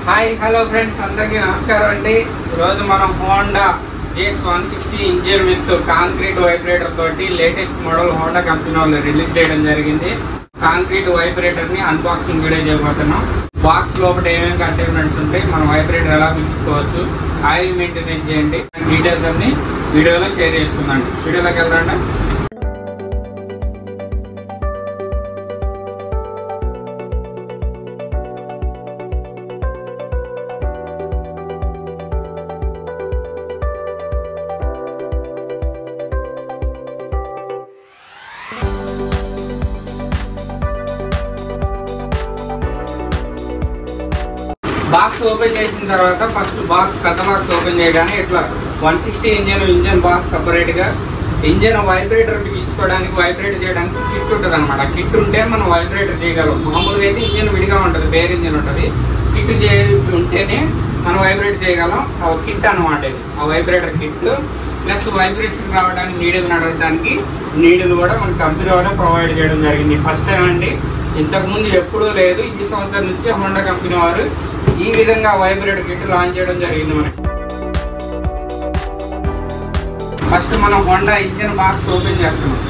Hi hello friends, అందరికీ నమస్కారం అండి. ఈరోజు మనం Honda GX160 engine with concrete vibrator తోటి లేటెస్ట్ మోడల్ హోండా కంపెనీ వాళ్ళు రిలీజ్ చేయడం జరిగింది. కాంక్రీట్ వైబ్రేటర్ని అన్బాక్సింగ్ వీడియో చేయబోతున్నాం. బాక్స్ లోపల ఏమేమి కంటైనర్స్ ఉంటాయి, మనం వైబ్రేటర్ ఎలా పిలుచుకోవచ్చు, ఆయిల్ మెయింటెనెన్స్ చేయండి, డీటెయిల్స్ అన్ని వీడియోలో షేర్ చేసుకుందాం. వీడియోలోకి వెళ్తాండి. బాక్స్ ఓపెన్ చేసిన తర్వాత ఫస్ట్ బాక్స్ పెద్ద బాక్స్ ఓపెన్ చేయగానే ఇట్లా 160 ఇంజన్ బాక్స్ సపరేట్గా ఇంజన్ వైబ్రేటర్ ఇచ్చుకోవడానికి వైబ్రేట్ చేయడానికి కిట్ ఉంటుంది అనమాట. కిట్ ఉంటే మనం వైబ్రేటర్ చేయగలం. మామూలుగా అయితే ఇంజన్ విడిగా ఉంటుంది, బేర్ ఇంజన్ ఉంటుంది. కిట్ ఉంటేనే మనం వైబ్రేట్ చేయగలం. కిట్ అనమాట ఇది, ఆ వైబ్రేటర్ కిట్. ప్లస్ వైబ్రేషన్ రావడానికి నీడిల్ నడవడానికి నీడిల్ కూడా మన కంపెనీ కూడా ప్రొవైడ్ చేయడం జరిగింది. ఫస్ట్ టైం అండి, ఇంతకుముందు ఎప్పుడూ లేదు. ఈ సంవత్సరం నుంచి హోండా కంపెనీ వారు ఈ విధంగా వైబ్రేటర్ కిట్ లాంచ్ చేయడం జరిగింది మనకి. ఫస్ట్ మనం హోండా ఇంజన్ బాక్స్ ఓపెన్ చేస్తున్నాం.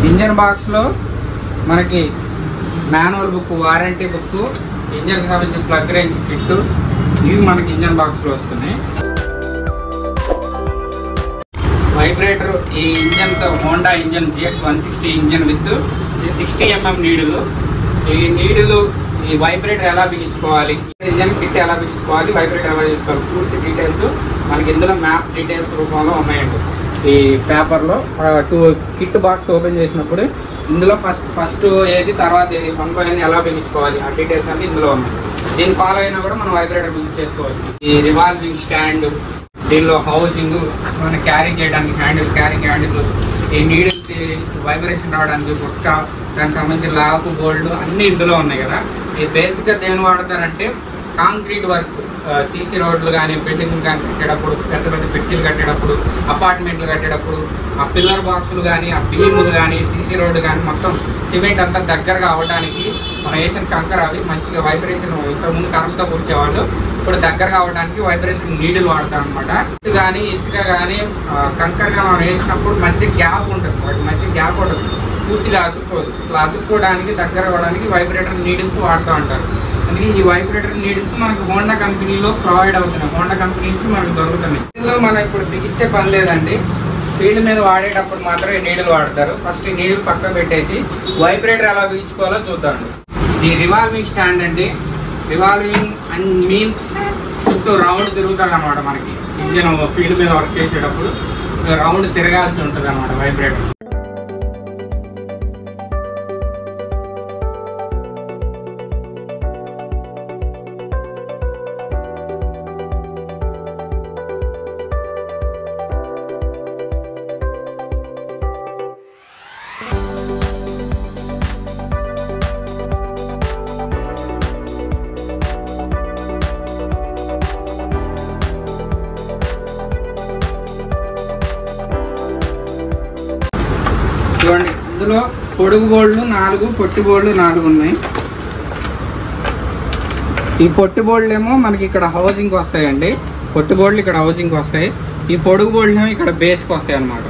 ఇంజన్ బాక్స్లో మనకి మాన్యువల్ బుక్, వారంటీ బుక్, ఇంజన్కి సంబంధించిన ప్లగ్ రేంజ్ కిట్, ఇవి మనకి ఇంజన్ బాక్స్లో వస్తున్నాయి. వైబ్రేటర్ ఈ ఇంజన్తో Honda engine GX160 engine with 60 mm నీడులు. ఈ నీడులు ఈ వైబ్రేటర్ ఎలా బిగించుకోవాలి, ఇంజన్ కిట్ ఎలా బిగించుకోవాలి, వైబ్రేటర్ ఎలా చేసుకోవాలి, పూర్తి డీటెయిల్స్ మనకి ఇందులో మ్యాప్ డీటెయిల్స్ రూపంలో ఉన్నాయండి. ఈ పేపర్లో కిట్ బాక్స్ ఓపెన్ చేసినప్పుడు ఇందులో ఫస్ట్ ఏది తర్వాత ఏది పనుకోని ఎలా బిగించుకోవాలి ఆ డీటెయిల్స్ అన్ని ఇందులో ఉన్నాయి. దీన్ని ఫాలో అయినా కూడా మనం వైబ్రేటర్ బిగించి చేసుకోవచ్చు. ఈ రివాల్వింగ్ స్టాండ్, దీనిలో హౌసింగ్, మనం క్యారీ చేయడానికి హ్యాండిల్, క్యారింగ్ హ్యాండిల్, ఈ నీడిల్స్ వైబ్రేషన్ రావడానికి బుట్ట, దానికి సంబంధించిన లాక్, బోల్డ్ అన్నీ ఇందులో ఉన్నాయి కదా. ఇది బేసిక్గా దేని వాడతారంటే కాంక్రీట్ వర్క్, సీసీ రోడ్లు కానీ, బిల్డింగ్లు కానీ కట్టేటప్పుడు, పెద్ద పెద్ద బ్రిడ్జిలు కట్టేటప్పుడు, అపార్ట్మెంట్లు కట్టేటప్పుడు, ఆ పిల్లర్ బాక్సులు కానీ, ఆ బీములు కానీ, సీసీ రోడ్డు కానీ మొత్తం సిమెంట్ అంతా దగ్గరగా అవ్వడానికి మనం వేసిన కంకర అవి మంచిగా వైబ్రేషన్, ఇంతకుముందు కరెంట్తో కూర్చేవాళ్ళు, ఇప్పుడు దగ్గరగా అవ్వడానికి వైబ్రేషన్ నీడిల్ వాడతాం అనమాట. ఇటు కానీ ఇసుక కానీ కంకరగా మనం వేసినప్పుడు మంచి గ్యాప్ ఉంటుంది, వాటి మంచి గ్యాప్ ఉంటుంది, పూర్తిగా అతుక్కోదు. ఇట్లా అతుక్కోవడానికి, దగ్గర అవ్వడానికి వైబ్రేటర్ నీడిల్స్ వాడుతూ ఉంటారు. అందుకే ఈ వైబ్రేటర్ నీడిల్స్ మనకు హోండా కంపెనీలో ప్రొవైడ్ అవుతున్నాయి, హోండా కంపెనీ నుంచి మనకు దొరుకుతున్నాయి. ఇందులో మనం ఇప్పుడు బిగించే పని లేదండి. ఫీల్డ్ మీద వాడేటప్పుడు మాత్రం ఈ నీడిల్ వాడతారు. ఫస్ట్ ఈ నీడిల్ పక్కన పెట్టేసి వైబ్రేటర్ ఎలా బిగించుకోవాలో చూద్దాం. ఈ రివాల్వింగ్ స్టాండ్ అండి. రివాల్వింగ్ అండ్ మీన్స్ చుట్టూ రౌండ్ తిరుగుతుంది అనమాట. మనకి ఇంజన్ ఫీల్డ్ మీద వర్క్ చేసేటప్పుడు రౌండ్ తిరగాల్సి ఉంటుంది అనమాట వైబ్రేటర్. చూడండి, ఇందులో పొడుగు బోల్డ్లు 4, పొట్టి బోల్డ్లు 4 ఉన్నాయి. ఈ పొట్టి బోల్డ్లు ఏమో మనకి ఇక్కడ హౌసింగ్కి వస్తాయండి. పొట్టి బోల్డ్లు ఇక్కడ హౌసింగ్కి వస్తాయి. ఈ పొడుగు బోల్డ్లు ఏమో ఇక్కడ బేస్కి వస్తాయి అన్నమాట.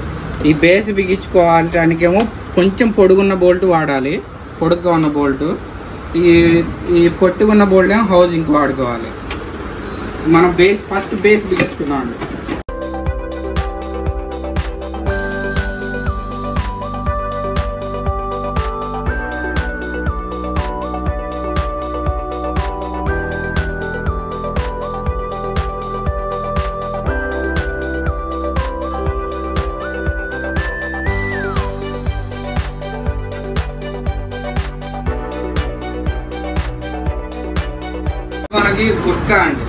ఈ బేస్ బిగించుకోవడానికేమో కొంచెం పొడుగున్న బోల్ట్ వాడాలి, పొడుగుగా ఉన్న బోల్ట్. ఈ పొట్టిగా ఉన్న బోల్ట్ ఏమో హౌసింగ్కి వాడుకోవాలి. మనం ఫస్ట్ బేస్ బిగించుకున్నాం అండి. మనకి గుర్కా అండి.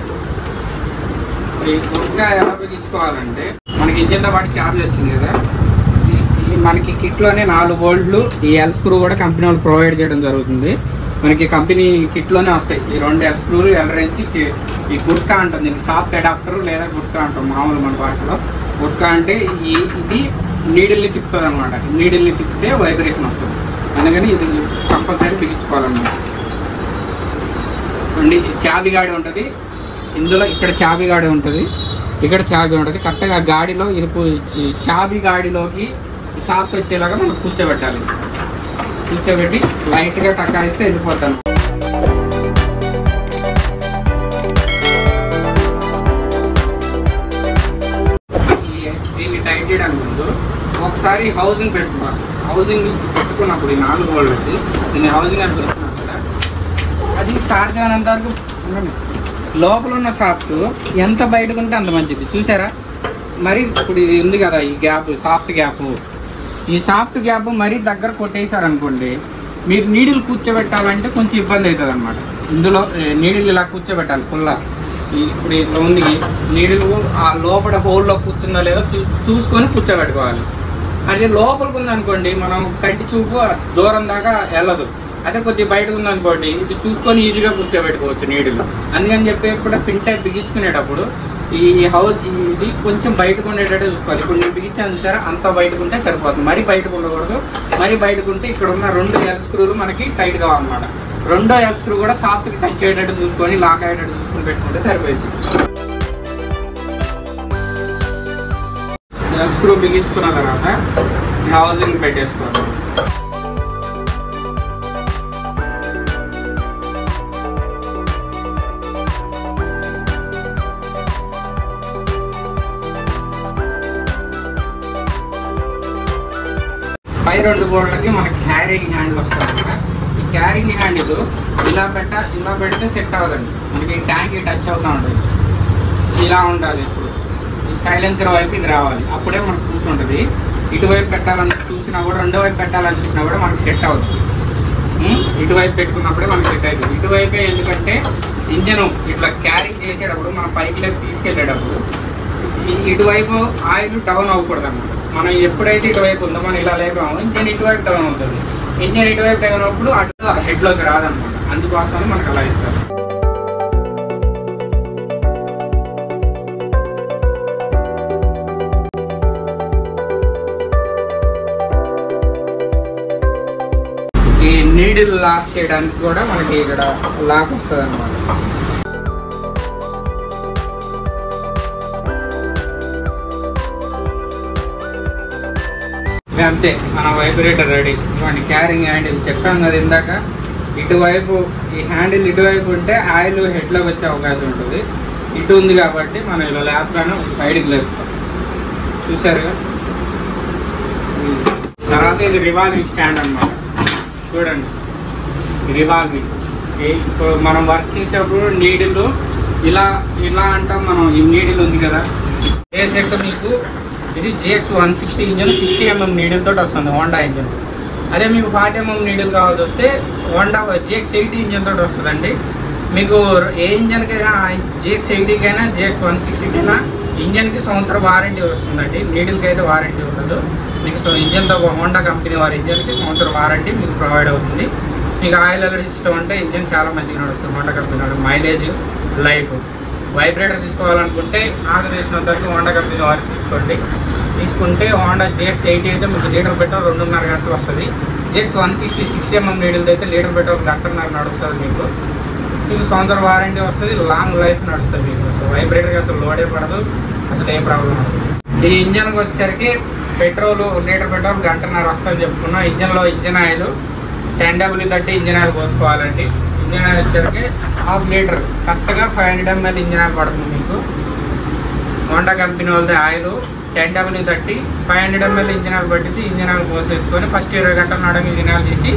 ఈ గుట్కా ఎలా బిగించుకోవాలంటే మనకి ఇంజిన్తో పాటు ఛార్జ్ వచ్చింది కదా, మనకి కిట్లోనే 4 బోల్ట్లు ఈ ఎల్ స్క్రూ కూడా కంపెనీ వాళ్ళు ప్రొవైడ్ చేయడం జరుగుతుంది. మనకి కంపెనీ కిట్లోనే వస్తాయి ఈ 2 ఎల్ స్క్రూలు, ఎల్ రెంచి, ఈ గుట్కా అంటుంది. దీనికి సాఫ్ట్ అడాప్టర్ లేదా గుట్కా అంటాం మామూలు మన భాషలో. గుట్కా అంటే ఇది నీడిల్ని తిప్పుతుంది అనమాట. నీడిల్ని తిప్పితే వైబ్రేషన్ వస్తుంది, అందుకని ఇది కంపల్సరీ బిగించుకోవాలన్నమాట. అండి చాబీ గాడి ఉంటుంది ఇందులో, ఇక్కడ చాబీ గాడి ఉంటుంది, ఇక్కడ చాబీ ఉంటుంది. కరెక్ట్గా గాడిలో ఇది చాబీ గాడిలోకి సాఫ్ట్ వచ్చేలాగా మనం కూర్చోబెట్టాలి. కూర్చోబెట్టి లైట్గా టక్కాయిస్తే వెళ్ళిపోతాను. దీన్ని టైట్ చేయడానికి ముందు ఒకసారి హౌసింగ్ పెట్టుకోవాలి. హౌసింగ్ పెట్టుకున్నప్పుడు ఈ 4 బోల్ట్లకి దీన్ని హౌసింగ్ అని పిలుస్తున్నాం కదా, అది సాధ్యమైనంత వరకు లోపల ఉన్న సాఫ్ట్ ఎంత బయటకు ఉంటే అంత మంచిది. చూసారా మరి ఇప్పుడు ఇది ఉంది కదా ఈ గ్యాప్, సాఫ్ట్ గ్యాప్, ఈ సాఫ్ట్ గ్యాప్ మరీ దగ్గర కొట్టేశారనుకోండి, మీరు నీడిల్ కూర్చోబెట్టాలంటే కొంచెం ఇబ్బంది అవుతుంది అనమాట. ఇందులో నీడిల్ ఇలా కూర్చోబెట్టాలి పుల్ల. ఇప్పుడు ఇట్లా ఉంది నీడిల్, ఆ లోపల హోల్లో కూర్చుందో లేదో చూసుకొని కూర్చోబెట్టుకోవాలి. అదే లోపలికి ఉందనుకోండి మనం కంటి చూపు దూరం దాకా వెళ్ళదు. అదే కొద్దిగా బయటకు ఉందనుకోండి ఇది చూసుకొని ఈజీగా కూర్చోబెట్టుకోవచ్చు నీడిల్. అందుకని చెప్పి కూడా పిన్ టైప్ బిగించుకునేటప్పుడు ఈ హౌస్ ఇది కొంచెం బయటకు ఉండేటట్టు చూసుకోవాలి. ఇప్పుడు నేను బిగించాను చూసారా, అంత బయటకు ఉంటే సరిపోతుంది, మరీ బయటకు ఉండకూడదు. మరీ బయటకు ఉంటే ఇక్కడ ఉన్న 2 ఎల్ స్క్రూలు మనకి టైట్ కావాలన్నమాట. 2వ ఎల్ స్క్రూ కూడా సాఫ్ట్గా టచ్ అయ్యేటట్టు చూసుకొని, లాక్ అయ్యేటట్టు చూసుకొని పెట్టుకుంటే సరిపోయింది. ఎల్ స్క్రూ బిగించుకున్న తర్వాత హౌసింగ్ పెట్టేసుకోవాలి. పై 2 బోర్డులకి మనకి క్యారింగ్ హ్యాండిల్ వస్తుంది కదా, ఈ క్యారింగ్ హ్యాండిల్ ఇలా పెడితే సెట్ అవ్వదండి. మనకి ట్యాంక్ టచ్ అవుతూ ఉంటుంది, ఇలా ఉండాలి. ఇప్పుడు ఈ సైలెన్సర్ వైపు ఇది రావాలి, అప్పుడే మనకు కూర్చుంటుంది. ఇటువైపు పెట్టాలని చూసినా కూడా, 2వ వైపు పెట్టాలని చూసినా కూడా మనకి సెట్ అవుతుంది. ఇటువైపు పెట్టుకున్నప్పుడే మనకి సెట్ అవుతుంది. ఇటువైపే ఎందుకంటే ఇంజను ఇట్లా క్యారింగ్ చేసేటప్పుడు మనం పైకి లేపు తీసుకెళ్ళేటప్పుడు ఇటువైపు ఆయిల్ డౌన్ అవ్వకూడదు అన్నమాట. మనం ఎప్పుడైతే ఇటువైపు ఉందో మనం ఇలా లేపామో ఇంజన్ ఇటువైపు డౌన్ అవుతుంది. ఇంజన్ ఇటువైపు డౌన్ అయినప్పుడు అటు హెడ్లోకి రాదనమాట. అందుకోసమని మనకు అలా ఇస్తారు. ఈ నీడిల్ లాక్ చేయడానికి కూడా మనకి ఇక్కడ లాక్ వస్తుంది అన్నమాట. అంతే మన వైబ్రేటర్ రెడీ. ఇవ్వండి క్యారింగ్ హ్యాండిల్ చెప్పాం కదా ఇందాక, ఇటువైపు ఈ హ్యాండిల్ ఇటువైపు ఉంటే ఆయిల్ హెడ్లోకి వచ్చే అవకాశం ఉంటుంది. ఇటు ఉంది కాబట్టి మనం ఇలా లేపగానే సైడ్కి లేపుతాం. చూసారుగా. తర్వాత ఇది రివాల్వింగ్ స్టాండ్ అన్నమాట. చూడండి రివాల్వింగ్. ఇప్పుడు మనం వర్క్ చేసేటప్పుడు నీడిల్ ఇలా అంటాం మనం. ఈ నీడిల్ ఉంది కదా, ఏ సెట్ మీకు ఇది GX 160 ఇంజన్ 60 mm నీడిల్ తోటి వస్తుంది హోండా ఇంజన్. అదే మీకు 40 mm నీడిల్ కావాల్సి వస్తే హోండా GX 80 ఇంజన్ తోటి వస్తుందండి. మీకు ఏ ఇంజన్కైనా GX 80కైనా GX 160కైనా ఇంజన్కి సంవత్సరం వారంటీ వస్తుందండి. నీడిల్కి అయితే వారంటీ ఉండదు. మీకు ఇంజన్తో హోండా కంపెనీ వారి ఇంజన్కి సంవత్సరం వారంటీ మీకు ప్రొవైడ్ అవుతుంది. మీకు ఆయిల్ అలర్జీ సిస్టమ్ అంటే ఇంజన్ చాలా మంచిగా నడుస్తుంది హోండా కంపెనీ వారి. Mileage, life. వైబ్రేటర్ తీసుకోవాలనుకుంటే నాకు తెలిసినంత వరకు హోండా కంపెనీ వారికి తీసుకోండి. తీసుకుంటే హోండా GX 80 అయితే మీకు లీటర్ పెట్రోల్ 2.5 గంటలు వస్తుంది. GX 160 60 mm నీడిల్ది అయితే లీటర్ పెట్రోల్ 1.5 గంటలు నడుస్తుంది. మీకు సంవత్సరం వారంటీ వస్తుంది, లాంగ్ లైఫ్ నడుస్తుంది మీకు. అసలు వైబ్రేటర్కి అసలు లోడే పడదు, అసలు ఏం ప్రాబ్లం ఉండదు. ఈ ఇంజన్కి వచ్చేసరికి పెట్రోల్ లీటర్ పెట్రోల్ 1.5 గంటలు వస్తుందని చెప్పుకున్నాం. ఇంజన్లో engine oil 10W30 engine oil పోసుకోవాలండి. ఇంజన్ ఆయిల్ వచ్చేసరికి 1/2 లీటర్ కరెక్ట్గా 500 ml ఇంజన్ ఆయిల్ పడుతుంది మీకు. హోండా కంపెనీ వాళ్ళది oil 10W30 500 ml engine oil పట్టింది. ఇంజన్ ఆయిల్ పోసేసుకొని ఫస్ట్ 20 గంటలు నడక ఇంజన్ ఆయిల్ తీసి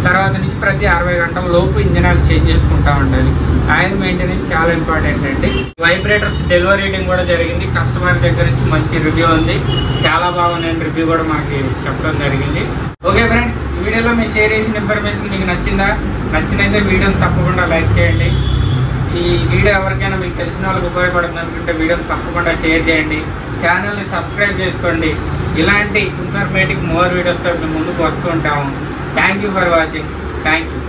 తర్వాత నుంచి ప్రతి 60 గంటల లోపు ఇంజన్ ఆయిల్ చేంజ్ చేసుకుంటూ ఉండాలి. ఆయిల్ మెయింటెనెన్స్ చాలా ఇంపార్టెంట్ అండి. వైబ్రేటర్స్ డెలివరీ రేటింగ్ కూడా జరిగింది. కస్టమర్ దగ్గర నుంచి మంచి రివ్యూ ఉంది, చాలా బాగున్నాయి రివ్యూ కూడా మనకి చెప్పడం జరిగింది. ఓకే ఫ్రెండ్స్, ఈ వీడియోలో మీరు షేర్ చేసిన ఇన్ఫర్మేషన్ మీకు నచ్చిందా? నచ్చినైతే వీడియోని తప్పకుండా లైక్ చేయండి. ఈ వీడియో ఎవరికైనా మీకు తెలిసిన వాళ్ళకి ఉపయోగపడుతుంది అనుకుంటే వీడియోని తప్పకుండా షేర్ చేయండి, ఛానల్ని సబ్స్క్రైబ్ చేసుకోండి. ఇలాంటి ఇన్ఫర్మేటివ్ మోర్ వీడియోస్తో మేము ముందుకు వస్తూ ఉంటాము. Thank you for watching. Thank you.